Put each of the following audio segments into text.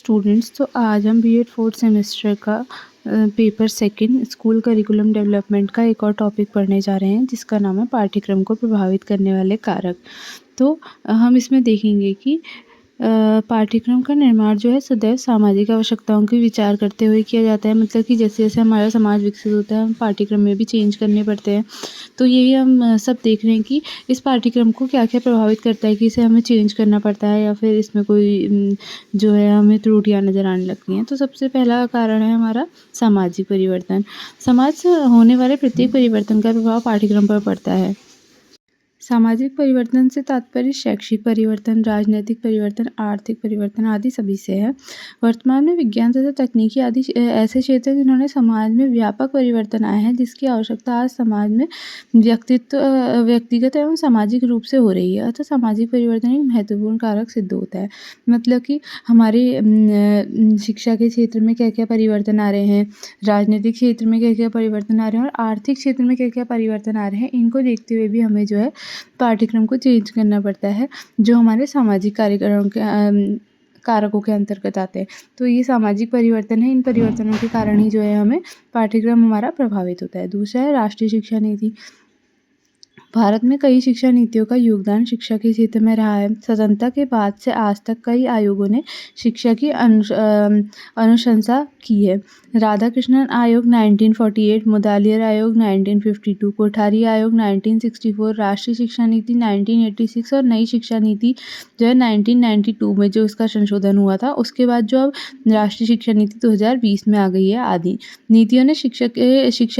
Students. तो आज हम बीएड फोर्थ सेमेस्टर का paper second school curriculum development का एक और टॉपिक पढ़ने जा रहे हैं, जिसका नाम है पाठ्यक्रम को प्रभावित करने वाले कारक। तो हम इसमें देखेंगे कि पाठ्यक्रम का निर्माण जो है सदैव सामाजिक आवश्यकताओं की विचार करते हुए किया जाता है। मतलब कि जैसे जैसे हमारा समाज विकसित होता है, हम पाठ्यक्रम में भी चेंज करने पड़ते हैं। तो यही हम सब देख रहे हैं कि इस पाठ्यक्रम को क्या क्या प्रभावित करता है कि इसे हमें चेंज करना पड़ता है या फिर इसमें कोई जो है हमें त्रुटियाँ नज़र आने लगती हैं। तो सबसे पहला कारण है हमारा सामाजिक परिवर्तन। समाज से होने वाले प्रत्येक परिवर्तन का प्रभाव पाठ्यक्रम पर पड़ता है। सामाजिक परिवर्तन से तात्पर्य शैक्षिक परिवर्तन, राजनैतिक परिवर्तन, आर्थिक परिवर्तन आदि सभी से है। वर्तमान में विज्ञान तथा तकनीकी आदि ऐसे क्षेत्र हैं जिन्होंने समाज में व्यापक परिवर्तन आए हैं, जिसकी आवश्यकता आज समाज में व्यक्तिगत एवं सामाजिक रूप से हो रही है। अतः सामाजिक परिवर्तन एक महत्वपूर्ण कारक सिद्ध होता है। मतलब कि हमारे शिक्षा के क्षेत्र में क्या क्या परिवर्तन आ रहे हैं, राजनीतिक क्षेत्र में क्या क्या परिवर्तन आ रहे हैं और आर्थिक क्षेत्र में क्या क्या परिवर्तन आ रहे हैं, इनको देखते हुए भी हमें जो है पाठ्यक्रम को चेंज करना पड़ता है, जो हमारे सामाजिक कार्यक्रम के कारकों के अंतर्गत आते हैं। तो ये सामाजिक परिवर्तन है, इन परिवर्तनों के कारण ही जो है हमें पाठ्यक्रम हमारा प्रभावित होता है। दूसरा है राष्ट्रीय शिक्षा नीति। भारत में कई शिक्षा नीतियों का योगदान शिक्षा के क्षेत्र में रहा है। स्वतंत्रता के बाद से आज तक कई आयोगों ने शिक्षा की अनुशंसा की है। राधाकृष्णन आयोग 1948, मुदालियर आयोग 1952, कोठारी आयोग 1964, राष्ट्रीय शिक्षा नीति 1986 और नई शिक्षा नीति जो है 1992 में जो इसका संशोधन हुआ था, उसके बाद जो अब राष्ट्रीय शिक्षा नीति 2020 में आ गई है आदि नीतियों ने शिक्षा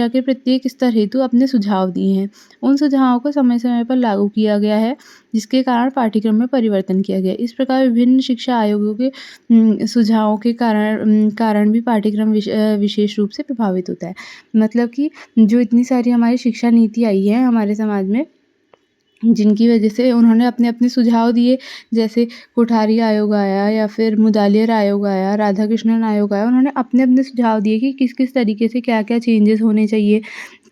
के प्रत्येक स्तर हेतु अपने सुझाव दिए हैं। उन सुझावों को समय समय पर लागू किया गया है, जिसके कारण पाठ्यक्रम में परिवर्तन किया गया। इस प्रकार विभिन्न शिक्षा आयोगों के सुझावों के कारण भी पाठ्यक्रम विशेष रूप से प्रभावित होता है। मतलब कि जो इतनी सारी हमारी शिक्षा नीति आई है हमारे समाज में, जिनकी वजह से उन्होंने अपने अपने सुझाव दिए, जैसे कोठारी आयोग आया या फिर मुदालियर आयोग आया, राधाकृष्णन आयोग आया, उन्होंने अपने अपने सुझाव दिए कि किस किस तरीके से क्या क्या चेंजेस होने चाहिए।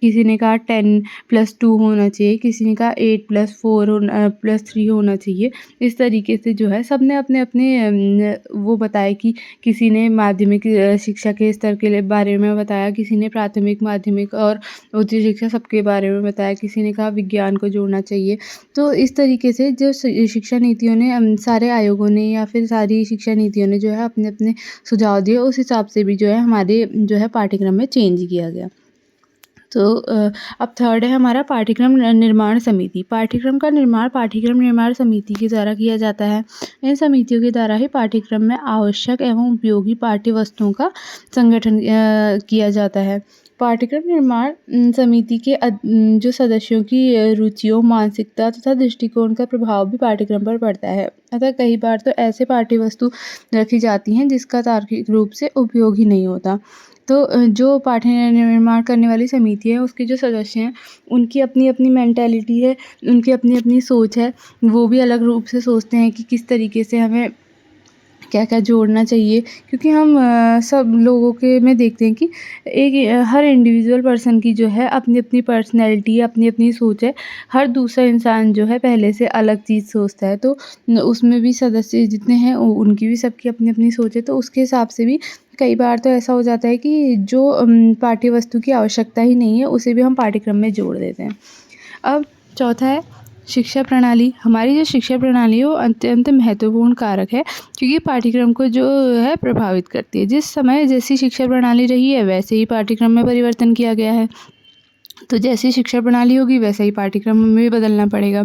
किसी ने कहा 10+2 होना चाहिए, किसी ने कहा 8+4+3 होना चाहिए। इस तरीके से जो है सबने अपने अपने वो बताया कि किसी ने माध्यमिक शिक्षा के स्तर के बारे में बताया, किसी ने प्राथमिक, माध्यमिक और उच्च शिक्षा सबके बारे में बताया, किसी ने कहा विज्ञान को जोड़ना चाहिए। तो इस तरीके से जो शिक्षा नीतियों ने सारे आयोगों ने या फिर सारी शिक्षा नीतियों ने जो है अपने अपने सुझाव दिए, उस हिसाब से भी जो है हमारे जो है पाठ्यक्रम में चेंज किया गया। तो अब थर्ड है हमारा पाठ्यक्रम निर्माण समिति। पाठ्यक्रम का निर्माण पाठ्यक्रम निर्माण समिति के द्वारा किया जाता है। इन समितियों के द्वारा ही पाठ्यक्रम में आवश्यक एवं उपयोगी पाठ्य वस्तुओं का संगठन किया जाता है। पाठ्यक्रम निर्माण समिति के जो सदस्यों की रुचियों, मानसिकता तथा दृष्टिकोण का प्रभाव भी पाठ्यक्रम पर पड़ता है। अतः कई बार तो ऐसे पाठ्य वस्तु रखी जाती हैं जिसका तार्किक रूप से उपयोग ही नहीं होता। तो जो पाठ्य निर्माण करने वाली समिति है, उसके जो सदस्य हैं, उनकी अपनी अपनी मेंटालिटी है, उनकी अपनी अपनी सोच है। वो भी अलग रूप से सोचते हैं कि किस तरीके से हमें क्या क्या जोड़ना चाहिए, क्योंकि हम सब लोगों के में देखते हैं कि हर इंडिविजुअल पर्सन की जो है अपनी अपनी पर्सनैलिटी है, अपनी अपनी सोच है। हर दूसरा इंसान जो है पहले से अलग चीज़ सोचता है। तो उसमें भी सदस्य जितने हैं उनकी भी सबकी अपनी अपनी सोच है। तो उसके हिसाब से भी कई बार तो ऐसा हो जाता है कि जो पाठ्य वस्तु की आवश्यकता ही नहीं है, उसे भी हम पाठ्यक्रम में जोड़ देते हैं। अब चौथा है शिक्षा प्रणाली। हमारी जो शिक्षा प्रणाली है वो अत्यंत महत्वपूर्ण कारक है, क्योंकि पाठ्यक्रम को जो है प्रभावित करती है। जिस समय जैसी शिक्षा प्रणाली रही है वैसे ही पाठ्यक्रम में परिवर्तन किया गया है। तो जैसी शिक्षा प्रणाली होगी वैसा ही पाठ्यक्रम हमें भी बदलना पड़ेगा।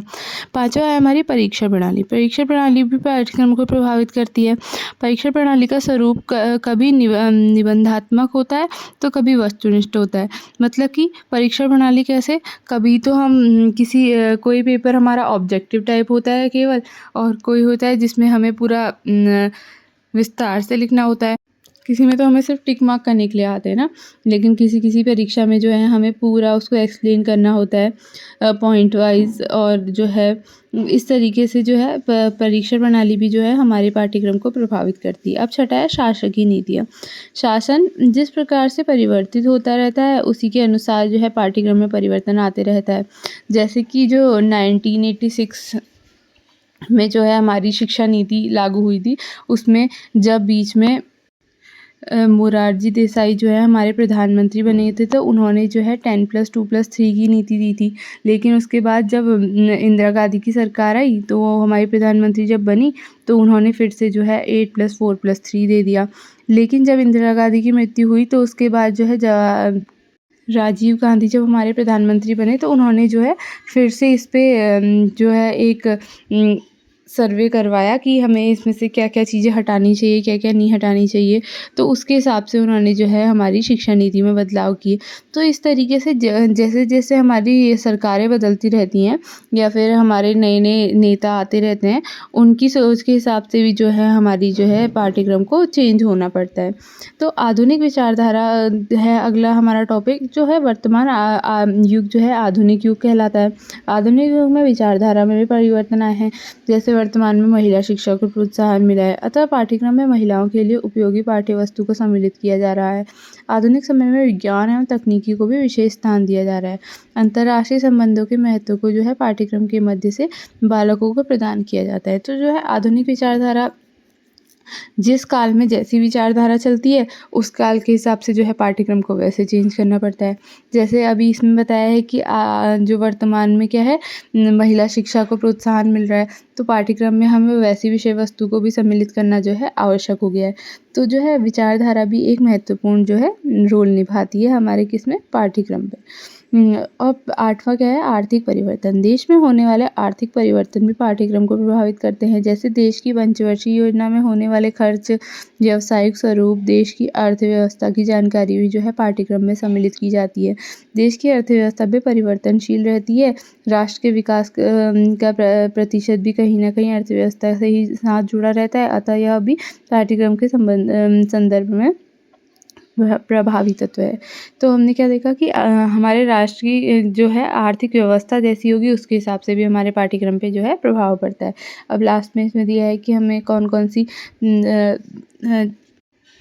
पाँचवा है हमारी परीक्षा प्रणाली। परीक्षा प्रणाली भी पाठ्यक्रम को प्रभावित करती है। परीक्षा प्रणाली का स्वरूप कभी निबंधात्मक होता है तो कभी वस्तुनिष्ठ होता है। मतलब कि परीक्षा प्रणाली कैसे, कभी तो हम कोई पेपर हमारा ऑब्जेक्टिव टाइप होता है केवल, और कोई होता है जिसमें हमें पूरा विस्तार से लिखना होता है। किसी में तो हमें सिर्फ टिक मार्क करने के लिए आते हैं ना, लेकिन किसी किसी परीक्षा में जो है हमें पूरा उसको एक्सप्लेन करना होता है पॉइंट वाइज, और जो है इस तरीके से जो है परीक्षा प्रणाली भी जो है हमारे पाठ्यक्रम को प्रभावित करती है। अब छठा है शासकीय नीतियाँ। शासन जिस प्रकार से परिवर्तित होता रहता है उसी के अनुसार जो है पाठ्यक्रम में परिवर्तन आते रहता है। जैसे कि जो 1986 में जो है हमारी शिक्षा नीति लागू हुई थी, उसमें जब बीच में मोरारजी देसाई जो है हमारे प्रधानमंत्री बने थे, तो उन्होंने जो है 10+2+3 की नीति दी थी। लेकिन उसके बाद जब इंदिरा गांधी की सरकार आई, तो वो हमारी प्रधानमंत्री जब बनी, तो उन्होंने फिर से जो है 8+4+3 दे दिया। लेकिन जब इंदिरा गांधी की मृत्यु हुई, तो उसके बाद जो है राजीव गांधी जब हमारे प्रधानमंत्री बने, तो उन्होंने जो है फिर से इस पे जो है एक सर्वे करवाया कि हमें इसमें से क्या-क्या चीज़ें हटानी चाहिए, क्या-क्या नहीं हटानी चाहिए। तो उसके हिसाब से उन्होंने जो है हमारी शिक्षा नीति में बदलाव किए। तो इस तरीके से जैसे-जैसे हमारी ये सरकारें बदलती रहती हैं या फिर हमारे नए-नए नेता आते रहते हैं, उनकी सोच के हिसाब से भी जो है हमारी जो है पाठ्यक्रम को चेंज होना पड़ता है। तो आधुनिक विचारधारा है अगला हमारा टॉपिक, जो है वर्तमान युग जो है आधुनिक युग कहलाता है। आधुनिक युग में विचारधारा में भी परिवर्तन आए हैं। जैसे वर्तमान में महिला शिक्षा को प्रोत्साहन मिला है, अतः पाठ्यक्रम में महिलाओं के लिए उपयोगी पाठ्य वस्तु को सम्मिलित किया जा रहा है। आधुनिक समय में विज्ञान एवं तकनीकी को भी विशेष स्थान दिया जा रहा है। अंतर्राष्ट्रीय संबंधों के महत्व को जो है पाठ्यक्रम के मध्य से बालकों को प्रदान किया जाता है। तो जो है आधुनिक विचारधारा जिस काल में जैसी विचारधारा चलती है, उस काल के हिसाब से जो है पाठ्यक्रम को वैसे चेंज करना पड़ता है। जैसे अभी इसमें बताया है कि जो वर्तमान में क्या है, महिला शिक्षा को प्रोत्साहन मिल रहा है, तो पाठ्यक्रम में हमें वैसी विषय वस्तु को भी सम्मिलित करना जो है आवश्यक हो गया है। तो जो है विचारधारा भी एक महत्वपूर्ण जो है रोल निभाती है हमारे किसमें, पाठ्यक्रम पे। और 8वां क्या है, आर्थिक परिवर्तन। देश में होने वाले आर्थिक परिवर्तन भी पाठ्यक्रम को प्रभावित करते हैं। जैसे देश की पंचवर्षीय योजना में होने वाले खर्च, व्यावसायिक स्वरूप, देश की अर्थव्यवस्था की जानकारी भी जो है पाठ्यक्रम में सम्मिलित की जाती है। देश की अर्थव्यवस्था भी परिवर्तनशील रहती है। राष्ट्र के विकास का प्रतिशत भी कहीं न कहीं अर्थव्यवस्था से ही साथ जुड़ा रहता है, अतः यह भी पाठ्यक्रम के संदर्भ में प्रभावी तत्व है। तो हमने क्या देखा कि हमारे राष्ट्र की जो है आर्थिक व्यवस्था जैसी होगी, उसके हिसाब से भी हमारे पाठ्यक्रम पे जो है प्रभाव पड़ता है। अब लास्ट में इसमें दिया है कि हमें कौन-कौन सी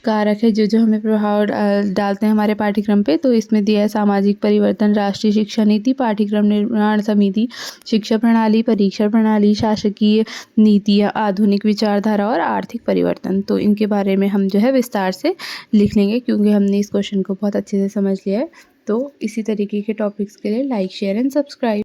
कारक है जो हमें प्रभाव डालते हैं हमारे पाठ्यक्रम पे। तो इसमें दिया है सामाजिक परिवर्तन, राष्ट्रीय शिक्षा नीति, पाठ्यक्रम निर्माण समिति, शिक्षा प्रणाली, परीक्षा प्रणाली, शासकीय नीतियाँ, आधुनिक विचारधारा और आर्थिक परिवर्तन। तो इनके बारे में हम जो है विस्तार से लिख लेंगे, क्योंकि हमने इस क्वेश्चन को बहुत अच्छे से समझ लिया है। तो इसी तरीके के टॉपिक्स के लिए लाइक, शेयर एंड सब्सक्राइब।